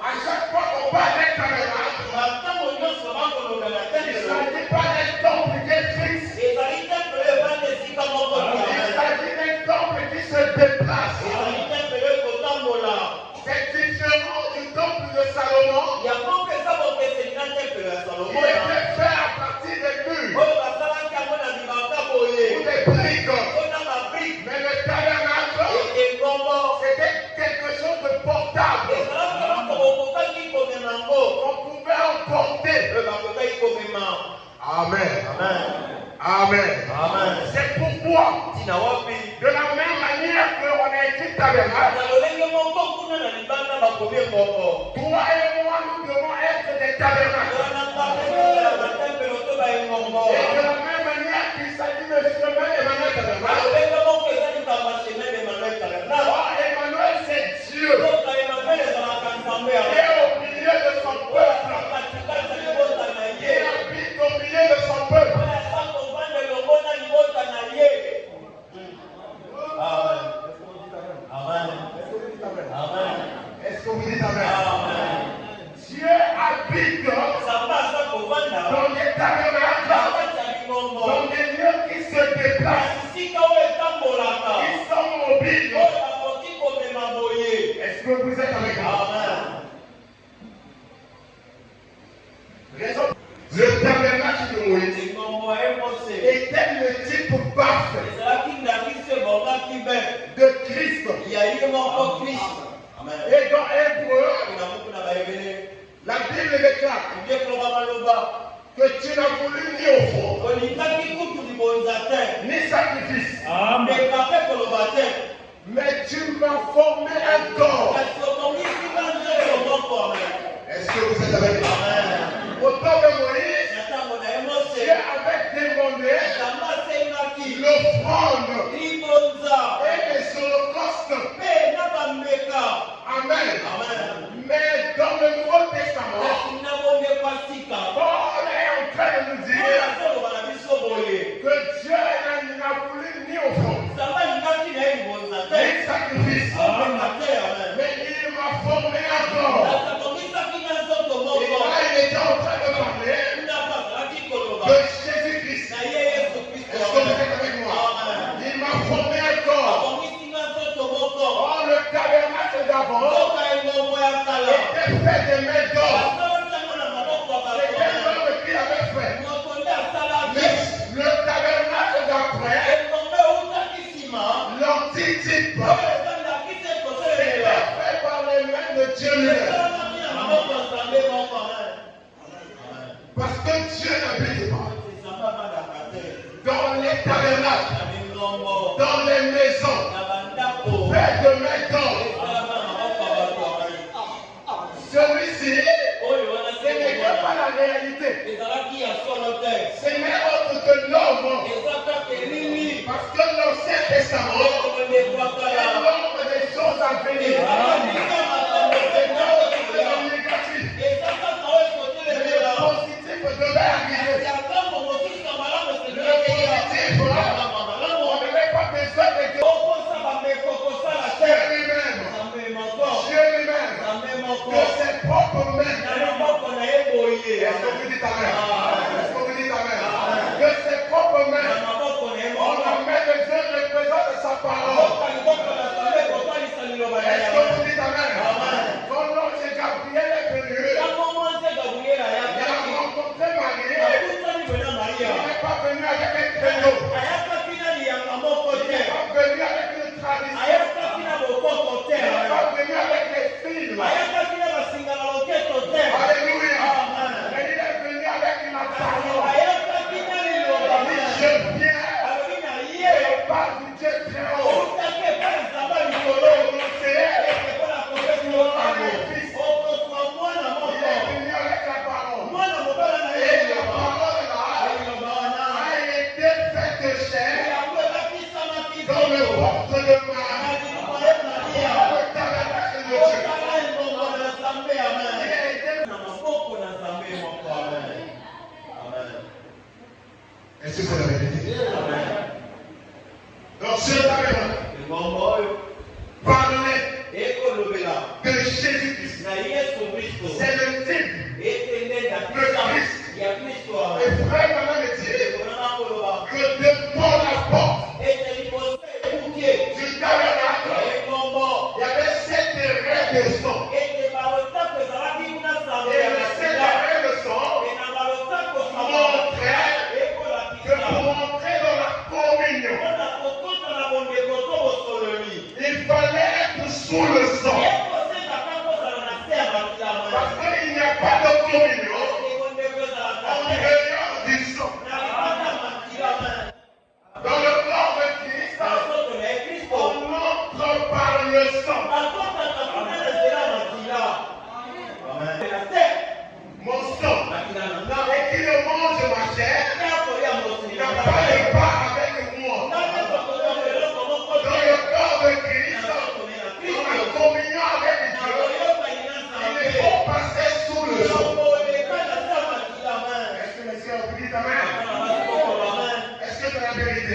À chaque fois qu'on parle d'un tabernacle, il ne s'agit pas d'un temple qui est fixe. Il s'agit d'un temple qui se déplace. C'est différent du temple de Salomon. Il était fait à partir des murs ou des briques. Mais le tabernacle, c'était quelque chose de portable qu'on pouvait emporter. Amen. Amen. C'est pourquoi, de la même manière qu'on a écrit tabernacle, toi et moi, nous devons être des tabernacles. Et de la même manière qu'il s'agit de chemin Emmanuel tabernacle. Emmanuel, c'est Dieu. Il est au milieu de son peuple. Il habite au milieu de son peuple. Est-ce que vous dites Amen? Dieu habite dans les tabernacles, dans des lieux qui se déplacent, qui sont mobiles. Est-ce que vous êtes avec moi? Le tabernacle de Moïse était le type parfait de Christ. Et dans Hébreu, la Bible déclare que tu n'as voulu ni offrande, ni sacrifice, mais tu m'as formé un corps. Est-ce que vous êtes avec moi? Au temps de Moïse, Dieu avait demandé l'offrande et les holocaustes. Amen. Mais dans le Nouveau Testament, Paul est en train de nous dire que Dieu n'a voulu ni offrande, ni sacrifice, mais il m'a formé un corps. Et là, il était en train de parler de Jésus-Christ. Est-ce que vous êtes avec moi? Il m'a formé un corps. Or, le tabernacle d'avant était fait de mains d'or. C'était l'homme qui l'avait fait. Mais le tabernacle d'après, l'antitype, c'était fait par les mains de Dieu lui-même. Parce que Dieu n'habite pas dans les tabernacles, dans les maisons faites de mains d'or. Celui-ci, ce n'est pas la réalité. Ce n'est autre que l'homme. Parce que l'Ancien Testament est l'homme des choses à venir. C'est l'homme de la négative. Le positif devait arriver. Le positif, on n'avait pas besoin de Dieu. Dieu lui-même, de ses propres mains. Est-ce que vous dites Amen? Est-ce que vous dites Amen? De ses propres mains. On la main de Dieu représente sa parole. Est-ce que vous dites Amen? Quand l'ange Gabriel est venu, il a rencontré Marie. Il n'est pas venu avec un créneau. Il n'est pas venu avec une tradition. Il n'est pas venu avec les films. Alléluia. Mais il est venu avec une parole. Je viens et on parle du Dieu très haut. Est-ce que c'est la vérité? Donc ce tabernacle parlait de Jésus-Christ.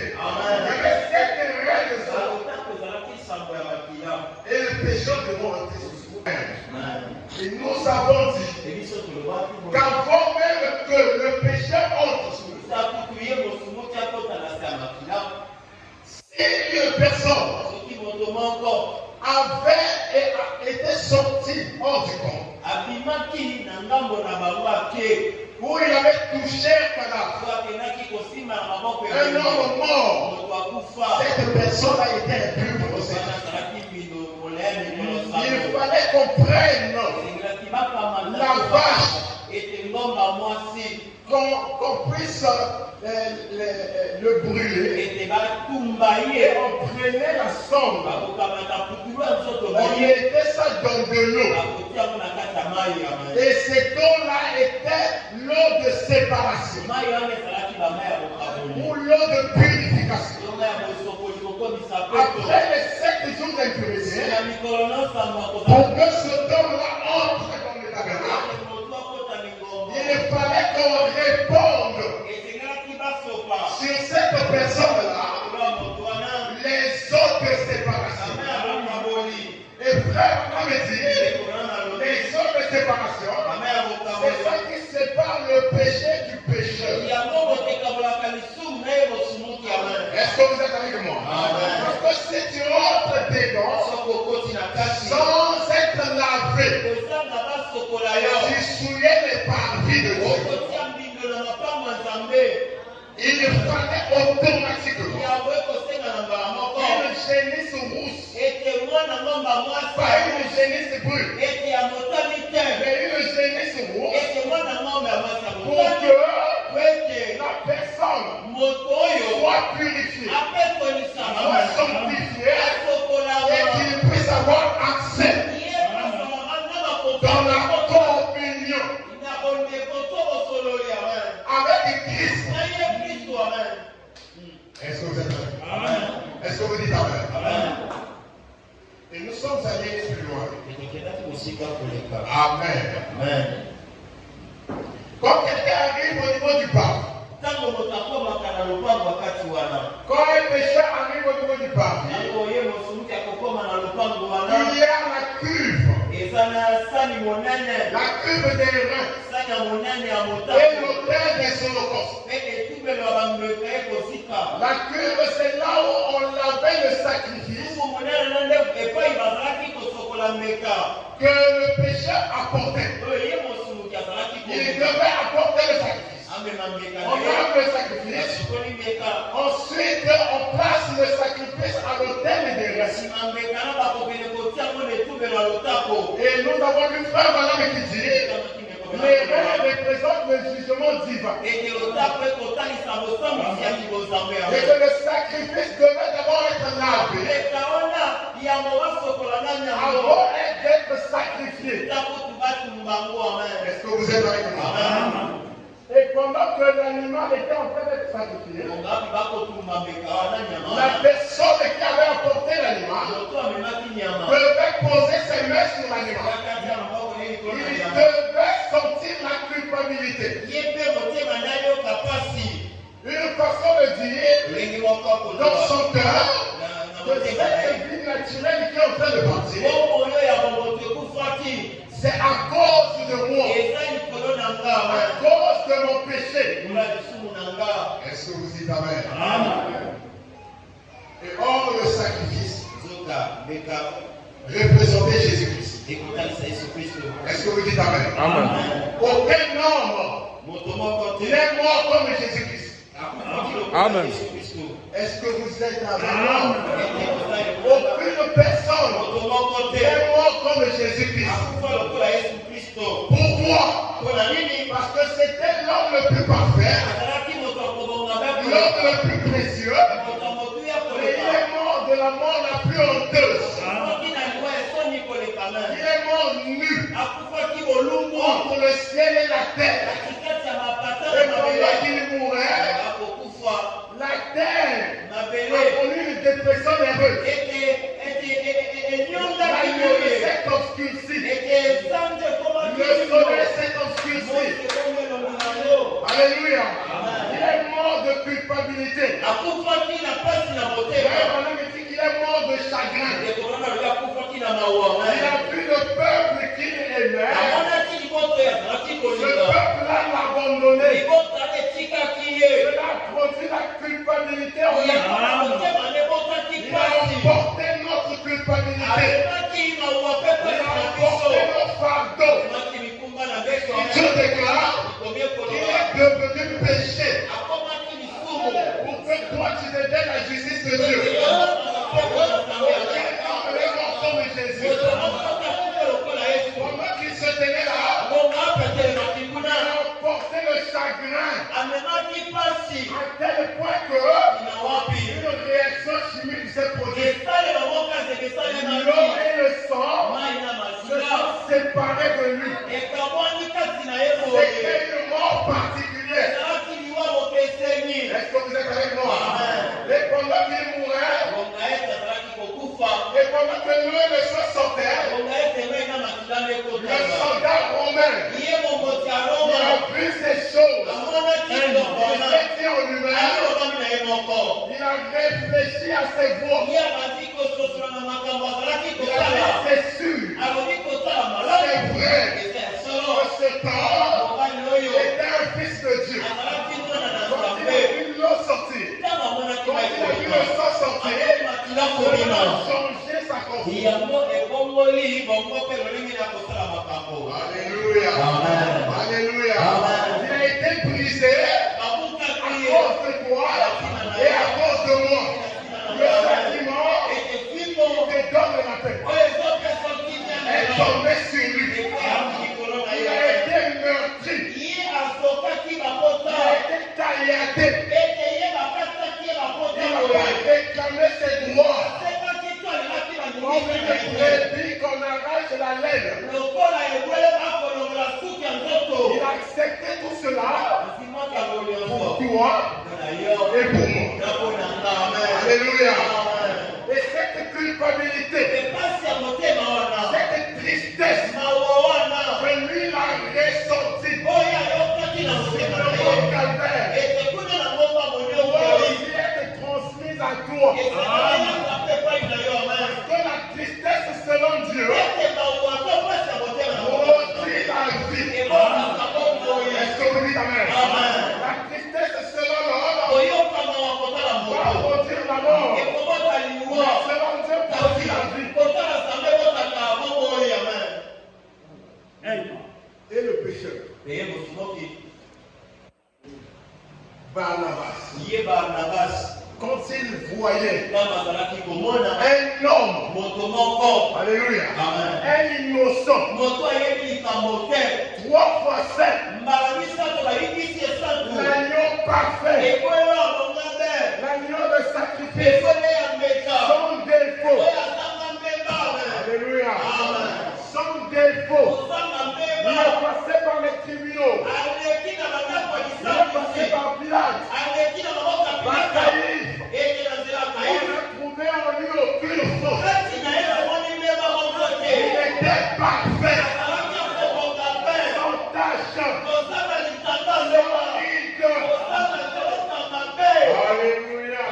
Il y avait certaines règles. Et le pécheur devant rentrer sur ce. Et nous avons dit qu'avant même que le pécheur entre sur nous, si une personne avait été sortie hors du corps, où il avait touché un cadavre, un homme mort, cette personne a été impure pour le Seigneur. Il fallait qu'on prenne la vache, qu'on puisse le brûler, et on prenait la sonde, on mettait ça dans de l'eau, et cette eau-là était l'eau de séparation, ou l'eau de purification. Après les 7 jours d'impureté, pour que ce homme-là entre dans le tabernacle, il fallait qu'on réponde sur cette personne-là les eaux de séparation. Et frère, on me dit, les eaux de séparation, c'est ça qui sépare le péché du pécheur. Est-ce que vous êtes avec moi? Parce que si tu rentres dedans sans être lavé, tu souillais les parvis de Dieu. Il fallait automatiquement une génisse rousse, pas une génisse brune, mais une génisse rousse pour que la personne soit purifiée, soit sanctifiée et qu'il puisse avoir accès dans la communion avec Christ. Est-ce que vous êtes là? Est-ce que vous dites Amen? Et nous sommes allés plus loin. Amen. Quand quelqu'un arrive au niveau du parc, quand un pécheur arrive au niveau du parc, il y a la cuve. La cuve des reins et l'autel des holocaustes. La cuve, c'est là où on lavait le sacrifice que le pécheur apportait. Il devait apporter le sacrifice. On lave le sacrifice. Ensuite, on place le sacrifice à l'autel des reins. Et nous avons vu frère Madame qui dit, les reins représentent le jugement divin. Et que le sacrifice devait d'abord être lavé avant d'être sacrifié. Est-ce que vous êtes avec moi? Et pendant que l'animal était en train d'être sacrifié, la personne qui avait apporté l'animal devait poser ses mains sur l'animal. Il devait sentir la culpabilité. Une façon de dire dans son cœur que cette vie naturelle qui est en train de partir, c'est à cause de moi, à cause de mon péché. Est-ce que vous dites Amen? Et or, le sacrifice représentait Jésus-Christ. Est-ce que vous dites Amen? Aucun homme n'est mort comme Jésus-Christ. Amen. Est-ce que vous êtes avec moi? Aucune personne n'est mort comme Jésus-Christ. Pourquoi? Parce que c'était l'homme le plus parfait, l'homme le plus précieux, et il est mort de la mort la plus honteuse. Il est mort nu entre le ciel et la terre. Et pendant qu'il mourait, la terre a connu une dépression nerveuse. La lune s'est obscurcie. Le soleil s'est obscurci. Alléluia. Il est mort de culpabilité. on me dit qu'il est mort de chagrin. Il a vu le peuple qu'il aimait. Ce peuple-là l'a abandonné. Cela a produit la culpabilité en lui. Il a emporté notre culpabilité. Il a emporté nos fardeaux. Dieu déclare qu'il est devenu péché pour que toi tu deviennes la justice de Dieu. Jésus. Pendant qu'il se tenait là, il a emporté le chagrin à tel point que une réaction chimique s'est produite. L'eau et le sang se sont séparés de lui. C'était une mort particulière. Est-ce que vous êtes avec moi? Et pendant qu'il mourait, et pendant que l'eau et le sang sortaient, le soldat romain, il a vu ces choses. Il s'est dit en lui-même, il a réfléchi à ses voix. Il a dit, c'est sûr, c'est vrai, que cet homme était un fils de Dieu. Quand il a vu l'eau sortir, quand il a vu le sang sortir, il a changé sa confiance. Alléluia. Alléluia. Il a été brisé à cause de toi et à cause de moi. Le châtiment te donne la paix est tombé sur lui. Il a été meurtri. Il a été tailladé. Il a réclamé ses droits. Comme une brebis qu'on arrache la laine. Il a accepté tout cela pour toi et pour moi. Alléluia. Et cette culpabilité, cette tristesse que lui l'a ressorti sur le mont Calvaire, doit aussi être transmise à toi. Parce que la tristesse selon Dieu produit la vie. Est-ce que vous dites amen? La tristesse selon l'homme va produire la mort. Mais selon Dieu produit la vie. Et le pécheur Barnabas, quand il voyait un homme, alléluia, un innocent, 3 fois 7, l'agneau parfait, l'agneau de sacrifice, sans défaut, alléluia, sans défaut, il est passé par les tribunaux, il est passé par Pilate, par Caïphe. On a trouvé en lui aucune faute. Il était parfait, sans tâche, sans ride. Alléluia.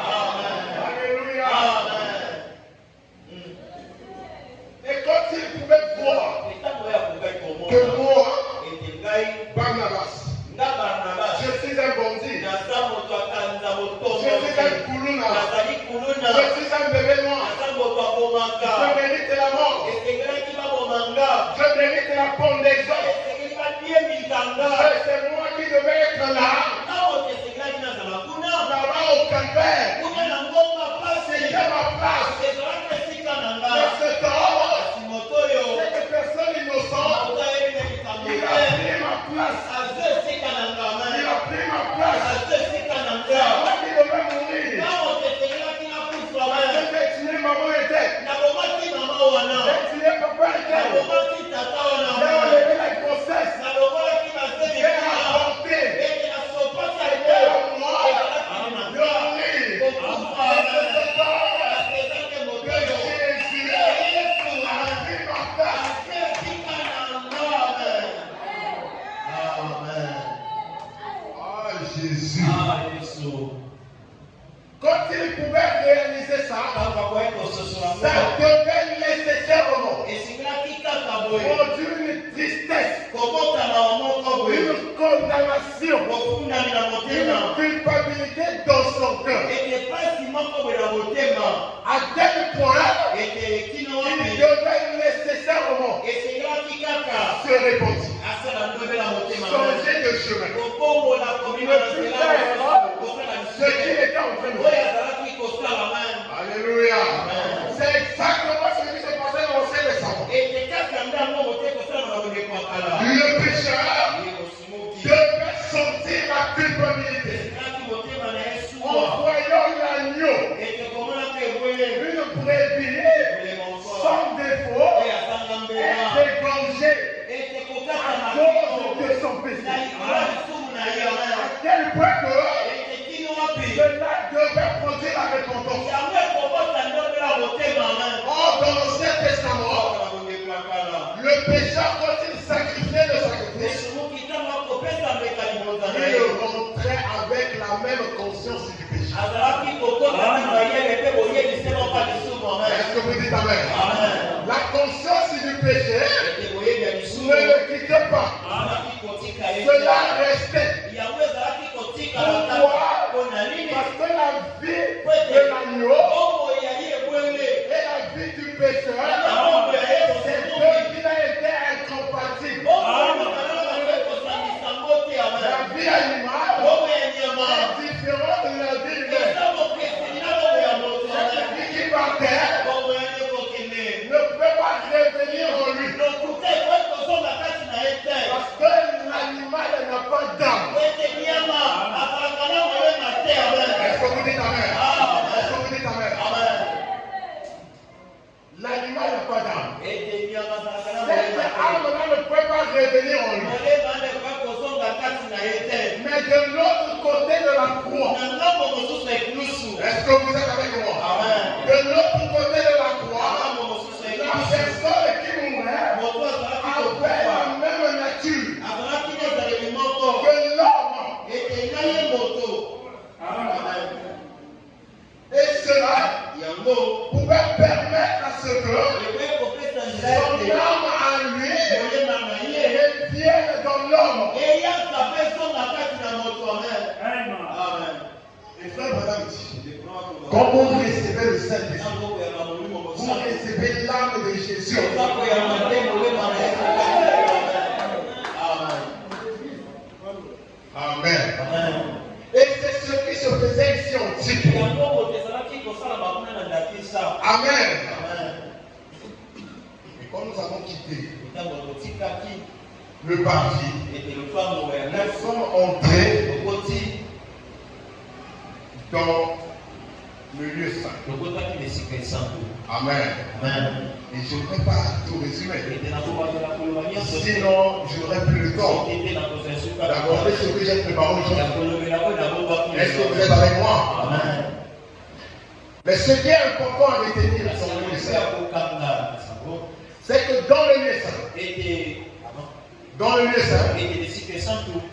Ça devait nécessairement produire une tristesse, une condamnation, une culpabilité dans son cœur. À tel point qu'il devait nécessairement se repentir, changer de chemin, ne plus faire ce qu'il était en train de faire. Alléluia. C'est exactement ce qui se passait dans l'Ancien Testament. Le pécheur devait sentir la culpabilité en voyant l'agneau, une brebis sans défaut, dégorgé à cause de son péché. À quel point que cela devait produire la repentance. Or, dans l'Ancien Testament, le pécheur, quand il sacrifiait le sacrifice, il rentrait avec la même conscience du péché. Est-ce que vous dites amen? La conscience du péché ne le quittait pas. Cela restait. Pourquoi? Parce que la vie de l'agneau et la vie du pécheur, c'est deux qui ont été incompatibles. La vie animale est différente de la vie humaine. Cette vie qui partait ne peut pas revenir en lui. Parce que l'animal n'a pas d'âme. Est-ce que vous dites amen? Est-ce que vous dites amen? L'animal n'a pas d'âme. Cette âme-là ne peut pas revenir en lui. Mais de l'autre côté de la croix, est-ce que vous êtes avec moi? De l'autre côté de la croix, la personne qui mourait avait la même nature que l'homme. Et cela pouvait permettre à ce que son âme en lui revienne dans l'homme. Et frère, madame, quand vous recevez le Saint-Esprit, vous recevez l'âme de Jésus. Amen. Et c'est ce qui se faisait ici en Type. Amen. Et quand nous avons quitté le parvis, nous sommes entrés dans le lieu saint. Amen. Et je ne peux pas tout résumer. Sinon, je n'aurai plus le temps d'aborder ce que j'ai préparé aujourd'hui. Est-ce que vous êtes avec moi? Amen. Mais ce qui est important à retenir dans le lieu saint, c'est que dans le lieu saint,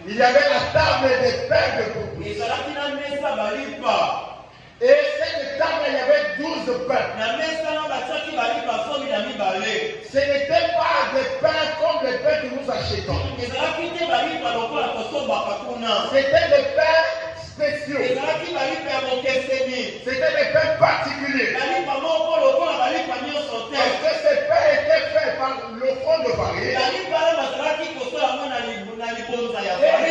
il y avait la table des pains de coupe. Et cette table, il y avait 12 pains. Ce n'était pas des pains comme les pains que nous achetons. C'était des pains spéciaux. C'était des pains particuliers. Parce que ces pains étaient faits par l'offrande de farine. Et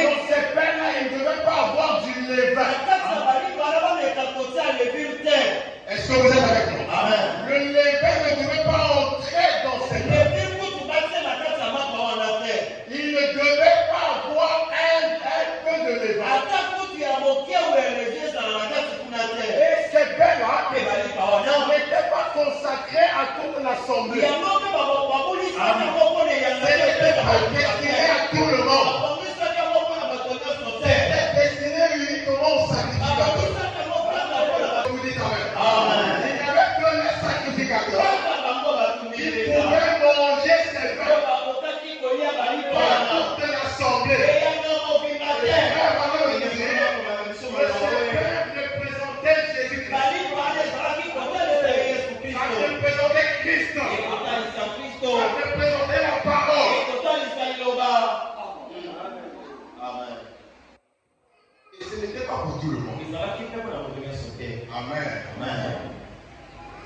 dans ces pains-là, il ne devait pas avoir du levain. Est-ce que vous êtes avec moi? Amen. Le levain ne devait pas entrer dans ces pains. Il ne devait pas avoir un peu de levain. Et ces pains-là n'étaient pas consacrés à toute l'assemblée. C'était destiné à tout le monde. C'était destiné uniquement aux sacrificateurs. Vous dites amen. Il n'y avait que les sacrificateurs qui pouvaient manger ces pains par toute l'assemblée. Représenter Jésus-Christ. Ça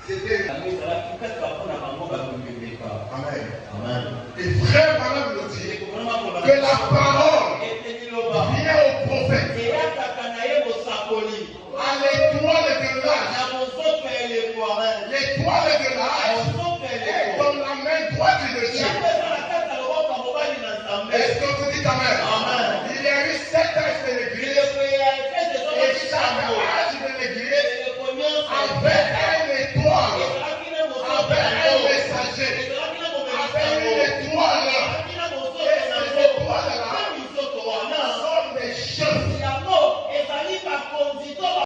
C'était. Amen. Amen. Et frère Branham nous dit que la parole vient au prophète à l'étoile de l'âge. L'étoile de l'âge est dans la main droite de Dieu. Est-ce que vous dites Amen?